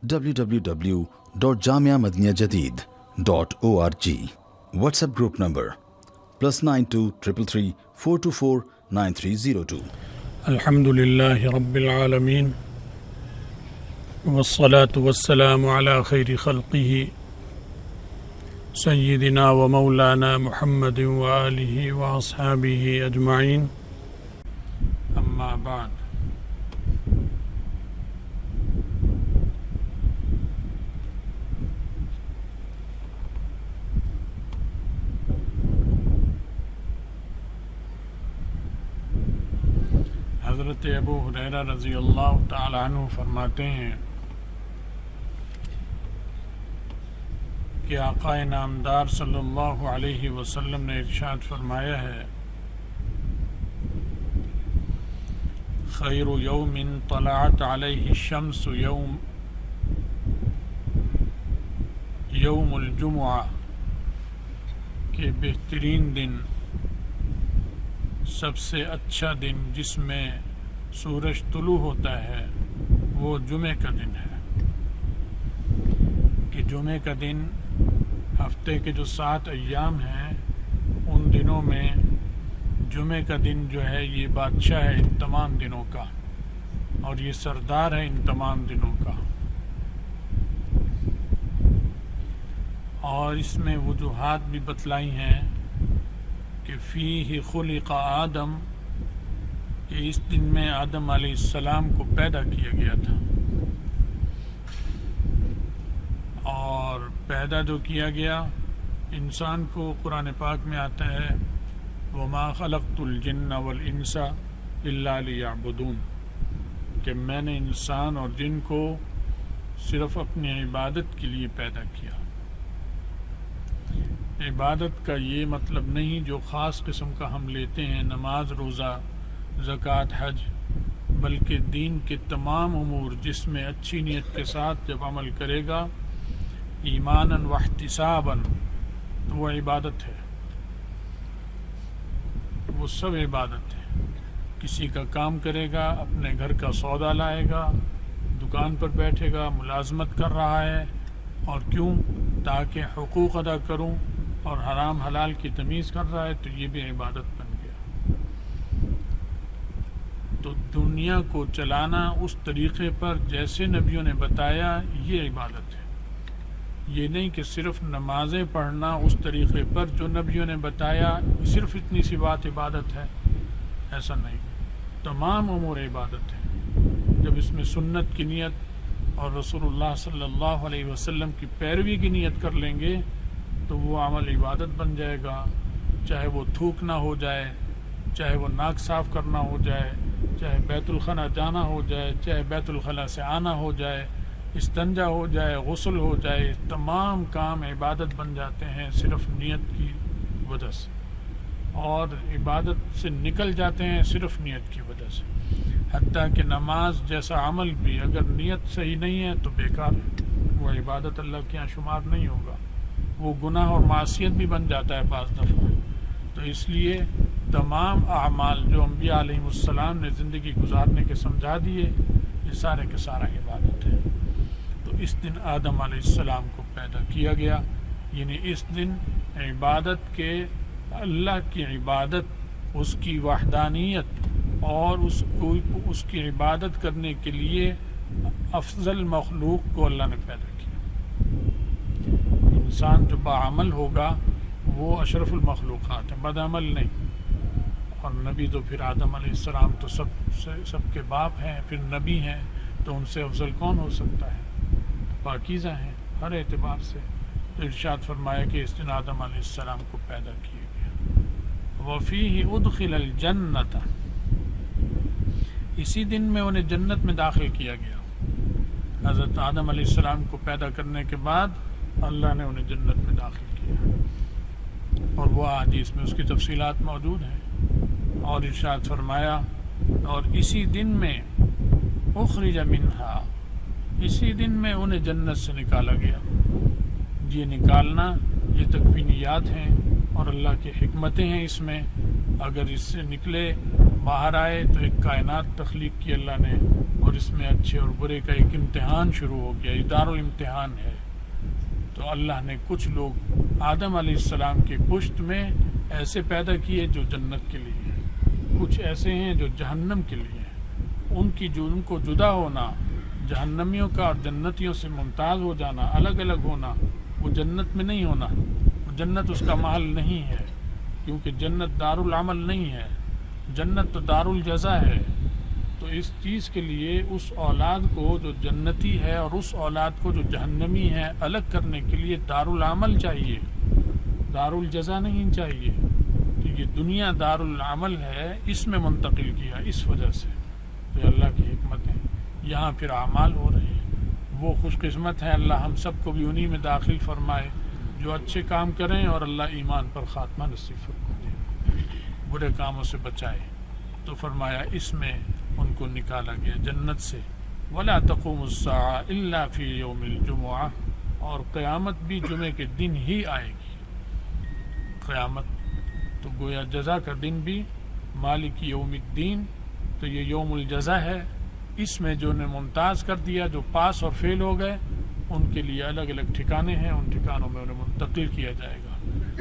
www.jamiamadiniyajadid.org. WhatsApp group number +92 333 424 9302. الحمدللہ رب العالمین والصلاة والسلام على خیر خلقہ سیدنا و مولانا محمد وآلہ واصحابہ اجمعین، اما بعد۔ حضرت ابو ہریرہ رضی اللہ تعالی عنہ فرماتے ہیں کہ آقا نامدار صلی اللہ علیہ وسلم نے ارشاد فرمایا ہے، خیر یوم طلعت علیہ الشمس یوم الجمعہ، کہ بہترین دن، سب سے اچھا دن جس میں سورج طلوع ہوتا ہے وہ جمعہ کا دن ہے۔ کہ جمعہ کا دن ہفتے کے جو 7 ایام ہیں ان دنوں میں جمعہ کا دن جو ہے یہ بادشاہ ہے ان تمام دنوں کا، اور یہ سردار ہے ان تمام دنوں کا۔ اور اس میں وجوہات بھی بتلائی ہیں کہ فیہ خلق آدم، کہ اس دن میں آدم علیہ السلام کو پیدا کیا گیا تھا، اور پیدا جو کیا گیا انسان کو قرآن پاک میں آتا ہے وَمَا خَلَقْتُ الْجِنَّ وَالْإِنسَ إِلَّا لِيَعْبُدُونَ، کہ میں نے انسان اور جن کو صرف اپنی عبادت کے لیے پیدا کیا۔ عبادت کا یہ مطلب نہیں جو خاص قسم کا ہم لیتے ہیں، نماز، روزہ، زکوٰۃ، حج، بلکہ دین کے تمام امور جس میں اچھی نیت کے ساتھ جب عمل کرے گا ایماناً واحتساباً تو وہ عبادت ہے، وہ سب عبادت ہے۔ کسی کا کام کرے گا، اپنے گھر کا سودا لائے گا، دکان پر بیٹھے گا، ملازمت کر رہا ہے، اور کیوں؟ تاکہ حقوق ادا کروں، اور حرام حلال کی تمیز کر رہا ہے تو یہ بھی عبادت بن گیا۔ تو دنیا کو چلانا اس طریقے پر جیسے نبیوں نے بتایا یہ عبادت ہے۔ یہ نہیں کہ صرف نمازیں پڑھنا اس طریقے پر جو نبیوں نے بتایا صرف اتنی سی بات عبادت ہے، ایسا نہیں، تمام امور عبادت ہے۔ جب اس میں سنت کی نیت اور رسول اللہ صلی اللہ علیہ وسلم کی پیروی کی نیت کر لیں گے تو وہ عمل عبادت بن جائے گا، چاہے وہ تھوکنا ہو جائے، چاہے وہ ناک صاف کرنا ہو جائے، چاہے بیت الخلا جانا ہو جائے، چاہے بیت الخلا سے آنا ہو جائے، استنجا ہو جائے، غسل ہو جائے، تمام کام عبادت بن جاتے ہیں صرف نیت کی وجہ سے، اور عبادت سے نکل جاتے ہیں صرف نیت کی وجہ سے۔ حتیٰ کہ نماز جیسا عمل بھی اگر نیت صحیح نہیں ہے تو بیکار ہے، وہ عبادت اللہ کے یہاں شمار نہیں ہوگا، وہ گناہ اور معصیت بھی بن جاتا ہے بعض دفعہ۔ تو اس لیے تمام اعمال جو انبیاء علیہ السلام نے زندگی گزارنے کے سمجھا دیے یہ سارے کے سارا عبادت ہے۔ تو اس دن آدم علیہ السلام کو پیدا کیا گیا، یعنی اس دن عبادت کے، اللہ کی عبادت، اس کی وحدانیت اور اس کی عبادت کرنے کے لیے افضل مخلوق کو اللہ نے پیدا کیا۔ انسان جو باعمل ہوگا وہ اشرف المخلوقات ہے، بدعمل نہیں۔ اور نبی تو پھر آدم علیہ السلام تو سب کے باپ ہیں، پھر نبی ہیں، تو ان سے افضل کون ہو سکتا ہے؟ پاکیزہ ہیں ہر اعتبار سے۔ تو ارشاد فرمایا کہ اس دن آدم علیہ السلام کو پیدا کیا گیا۔ وَفِيهِ أُدْخِلَ الْجَنَّةَ، اسی دن میں انہیں جنت میں داخل کیا گیا۔ حضرت آدم علیہ السلام کو پیدا کرنے کے بعد اللہ نے انہیں جنت میں داخل کیا، اور وہ حدیث میں اس کی تفصیلات موجود ہیں۔ اور ارشاد فرمایا اور اسی دن میں اخرج منہا، اسی دن میں انہیں جنت سے نکالا گیا۔ یہ نکالنا یہ تکوینیات ہیں اور اللہ کی حکمتیں ہیں اس میں۔ اگر اس سے نکلے باہر آئے تو ایک کائنات تخلیق کی اللہ نے، اور اس میں اچھے اور برے کا ایک امتحان شروع ہو گیا، یہ دارالامتحان ہے۔ تو اللہ نے کچھ لوگ آدم علیہ السلام کی پشت میں ایسے پیدا کیے جو جنت کے لیے ہیں، کچھ ایسے ہیں جو جہنم کے لیے ہیں۔ ان کو جدا ہونا، جہنمیوں کا اور جنتیوں سے ممتاز ہو جانا، الگ الگ ہونا، وہ جنت میں نہیں ہونا، وہ جنت اس کا محل نہیں ہے، کیونکہ جنت دار العمل نہیں ہے، جنت تو دار الجزا ہے۔ تو اس چیز کے لیے اس اولاد کو جو جنتی ہے اور اس اولاد کو جو جہنمی ہے الگ کرنے کے لیے دار العمل چاہیے، دار الجزا نہیں چاہیے۔ تو یہ دنیا دار العمل ہے، اس میں منتقل کیا اس وجہ سے۔ تو یہ اللہ کی حکمت ہے، یہاں پھر اعمال ہو رہے ہیں۔ وہ خوش قسمت ہیں، اللہ ہم سب کو بھی انہی میں داخل فرمائے جو اچھے کام کریں اور اللہ ایمان پر خاتمہ نصیب فرمائے، برے کاموں سے بچائے۔ تو فرمایا اس میں ان کو نکالا گیا جنت سے۔ وَلَا تَقُومُ السَّاعَةُ إِلَّا فِي يَوْمِ الْجُمُعَةِ، اور قیامت بھی جمعے کے دن ہی آئے گی۔ قیامت تو گویا جزا کا دن بھی، مالک یوم الدین، تو یہ یوم الجزا ہے۔ اس میں جو نے ممتاز کر دیا، جو پاس اور فیل ہو گئے، ان کے لیے الگ الگ ٹھکانے ہیں، ان ٹھکانوں میں انہیں منتقل کیا جائے گا۔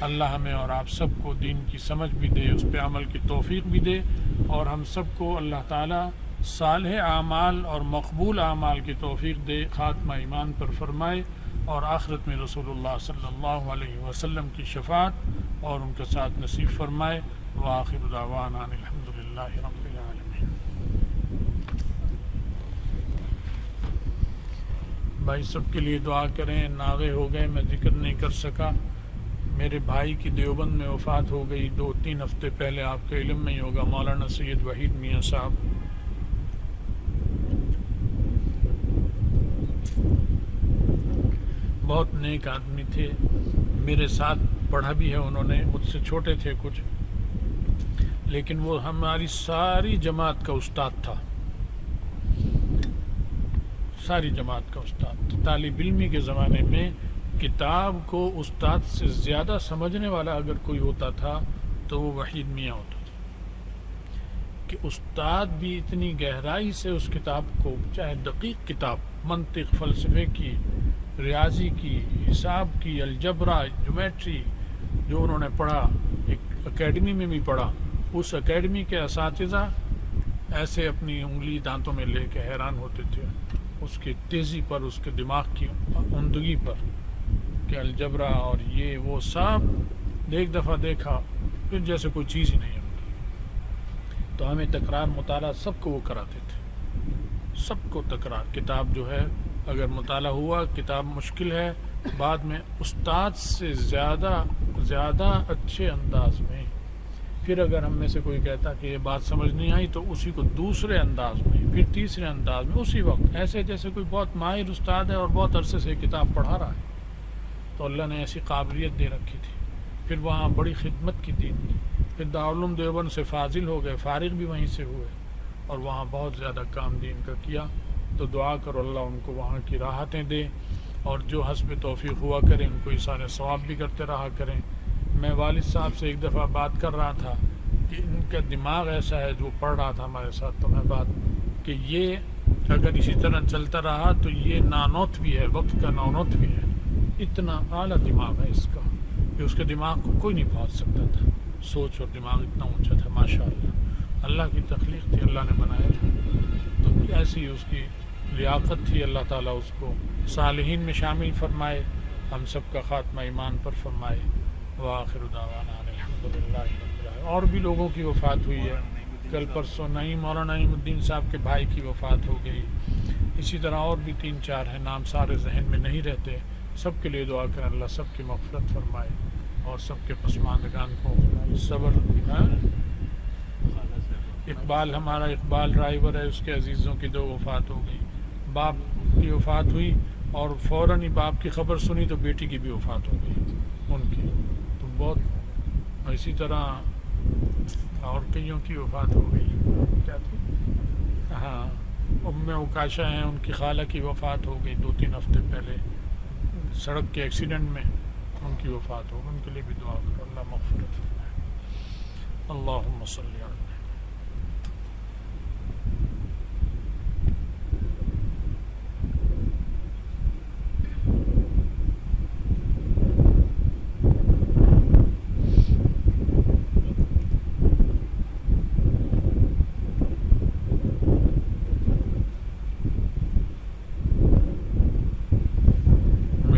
اللہ ہمیں اور آپ سب کو دین کی سمجھ بھی دے، اس پہ عمل کی توفیق بھی دے، اور ہم سب کو اللہ تعالیٰ صالح اعمال اور مقبول اعمال کی توفیق دے، خاتمہ ایمان پر فرمائے، اور آخرت میں رسول اللہ صلی اللہ علیہ وسلم کی شفاعت اور ان کے ساتھ نصیب فرمائے۔ وآخر دعوانا ان الحمدللہ رب العالمین۔ بھائی سب کے لیے دعا کریں، ناغے ہو گئے، میں ذکر نہیں کر سکا۔ میرے بھائی کی دیوبند میں وفات ہو گئی 2-3 ہفتے پہلے، آپ کے علم میں ہی ہوگا، مولانا سید وحید میاں صاحب۔ بہت نیک آدمی تھے، میرے ساتھ پڑھا بھی ہے انہوں نے، مجھ سے چھوٹے تھے کچھ، لیکن وہ ہماری ساری جماعت کا استاد تھا، ساری جماعت کا استاد تھا۔ طالب علمی کے زمانے میں کتاب کو استاد سے زیادہ سمجھنے والا اگر کوئی ہوتا تھا تو وہ وحید میاں ہوتا تھا، کہ استاد بھی اتنی گہرائی سے اس کتاب کو، چاہے دقیق کتاب، منطق، فلسفے کی، ریاضی کی، حساب کی، الجبرا، جیومیٹری، جو انہوں نے پڑھا، ایک اکیڈمی میں بھی پڑھا، اس اکیڈمی کے اساتذہ ایسے اپنی انگلی دانتوں میں لے کے حیران ہوتے تھے اس کی تیزی پر، اس کے دماغ کی عمدگی پر، کہ الجبرا اور یہ وہ سب ایک دفعہ دیکھا پھر جیسے کوئی چیز ہی نہیں ہے ان کی۔ تو ہمیں تکرار مطالعہ سب کو وہ کراتے تھے، سب کو تکرار۔ کتاب جو ہے اگر مطالعہ ہوا، کتاب مشکل ہے، بعد میں استاد سے زیادہ اچھے انداز میں، پھر اگر ہم میں سے کوئی کہتا کہ یہ بات سمجھ نہیں آئی تو اسی کو دوسرے انداز میں، پھر تیسرے انداز میں، اسی وقت، ایسے جیسے کوئی بہت ماہر استاد ہے اور بہت عرصے سے کتاب پڑھا رہا ہے۔ تو اللہ نے ایسی قابلیت دے رکھی تھی۔ پھر وہاں بڑی خدمت کی دین کی، پھر دارالعلوم دیوبند سے فاضل ہو گئے، فارغ بھی وہیں سے ہوئے، اور وہاں بہت زیادہ کام دین کا کیا۔ تو دعا کرو اللہ ان کو وہاں کی راحتیں دے، اور جو حسب توفیق ہوا کریں ان کو اشارے ثواب بھی کرتے رہا کریں۔ میں والد صاحب سے ایک دفعہ بات کر رہا تھا کہ ان کا دماغ ایسا ہے، جو پڑھ رہا تھا ہمارے ساتھ، تو میں بات کہ یہ اگر اسی طرح چلتا رہا تو یہ نانوتوی ہے، وقت کا نانوتوی ہے، اتنا اعلیٰ دماغ ہے اس کا کہ اس کے دماغ کو کوئی نہیں پہنچ سکتا تھا، سوچ اور دماغ اتنا اونچا تھا، ماشاءاللہ، اللہ کی تخلیق تھی، اللہ نے بنایا تھا۔ تو ایسی اس کی لیاقت تھی، اللہ تعالیٰ اس کو صالحین میں شامل فرمائے، ہم سب کا خاتمہ ایمان پر فرمائے۔ وآخر دعوانا الحمدللہ رب العالمین۔ اور بھی لوگوں کی وفات ہوئی ہے، کل پرسوں مولانا نعیم الدین صاحب کے بھائی کی وفات ہو گئی، اسی طرح اور بھی 3-4 ہیں، نام سارے ذہن میں نہیں رہتے۔ سب کے لیے دعا کریں اللہ سب کی مغفرت فرمائے اور سب کے پسماندگان کو صبر۔ اقبال، ہمارا اقبال ڈرائیور ہے، اس کے عزیزوں کی 2 وفات ہو گئی، باپ کی وفات ہوئی اور فوراً ہی باپ کی خبر سنی تو بیٹی کی بھی وفات ہو گئی ان کی، تو بہت اسی طرح اور کئیوں کی وفات ہو گئی۔ کیا تھی؟ ہاں، ام عکاشہ ہیں، ان کی خالہ کی وفات ہو گئی 2-3 ہفتے پہلے، سڑک کے ایکسیڈنٹ میں ان کی وفات ہو گئی، ان کے لیے بھی دعا کرو اللہ مغفرت فرمائے۔ اللہم صلی علی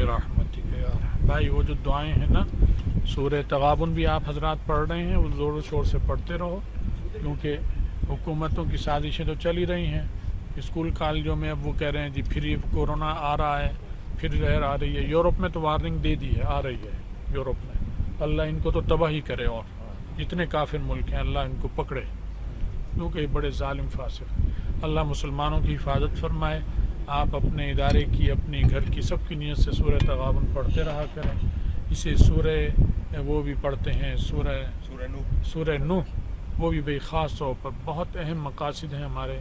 برحمتک یا ارحم۔ بھائی وہ جو دعائیں ہیں نا، سورہ تغابن بھی آپ حضرات پڑھ رہے ہیں، وہ زور و شور سے پڑھتے رہو، کیونکہ حکومتوں کی سازشیں تو چل ہی رہی ہیں۔ اسکول کالجوں میں اب وہ کہہ رہے ہیں جی پھر یہ کورونا آ رہا ہے، پھر لہر آ رہی ہے۔ یورپ میں تو وارننگ دے دی ہے، آ رہی ہے یورپ میں۔ اللہ ان کو تو تباہی کرے، اور جتنے کافر ملک ہیں اللہ ان کو پکڑے، کیونکہ یہ بڑے ظالم فاسق ہیں۔ اللہ مسلمانوں کی حفاظت فرمائے۔ آپ اپنے ادارے کی، اپنی گھر کی، سب کی نیت سے سورہ تغابن پڑھتے رہا کریں۔ اسے سورہ وہ بھی پڑھتے ہیں، سورہ نوح، وہ بھی بھئی خاص طور پر بہت اہم مقاصد ہیں ہمارے۔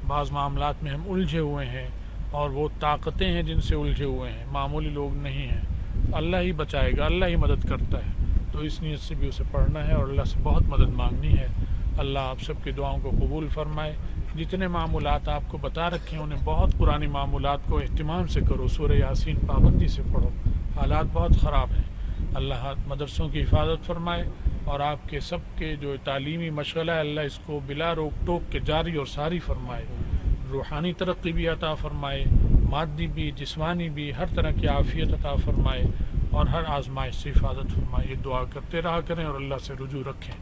بعض معاملات میں ہم الجھے ہوئے ہیں، اور وہ طاقتیں ہیں جن سے الجھے ہوئے ہیں، معمولی لوگ نہیں ہیں۔ اللہ ہی بچائے گا، اللہ ہی مدد کرتا ہے، تو اس نیت سے بھی اسے پڑھنا ہے اور اللہ سے بہت مدد مانگنی ہے۔ اللہ آپ سب کی دعاؤں کو قبول فرمائے۔ جتنے معمولات آپ کو بتا رکھے ہیں انہیں بہت پرانی معمولات کو اہتمام سے کرو، سورہ یاسین پابندی سے پڑھو، حالات بہت خراب ہیں۔ اللہ مدرسوں کی حفاظت فرمائے، اور آپ کے سب کے جو تعلیمی مشغلہ ہے اللہ اس کو بلا روک ٹوک کے جاری اور ساری فرمائے، روحانی ترقی بھی عطا فرمائے، مادی بھی، جسمانی بھی، ہر طرح کی عافیت عطا فرمائے، اور ہر آزمائش سے حفاظت فرمائے۔ یہ دعا کرتے رہا کریں اور اللہ سے رجوع رکھیں۔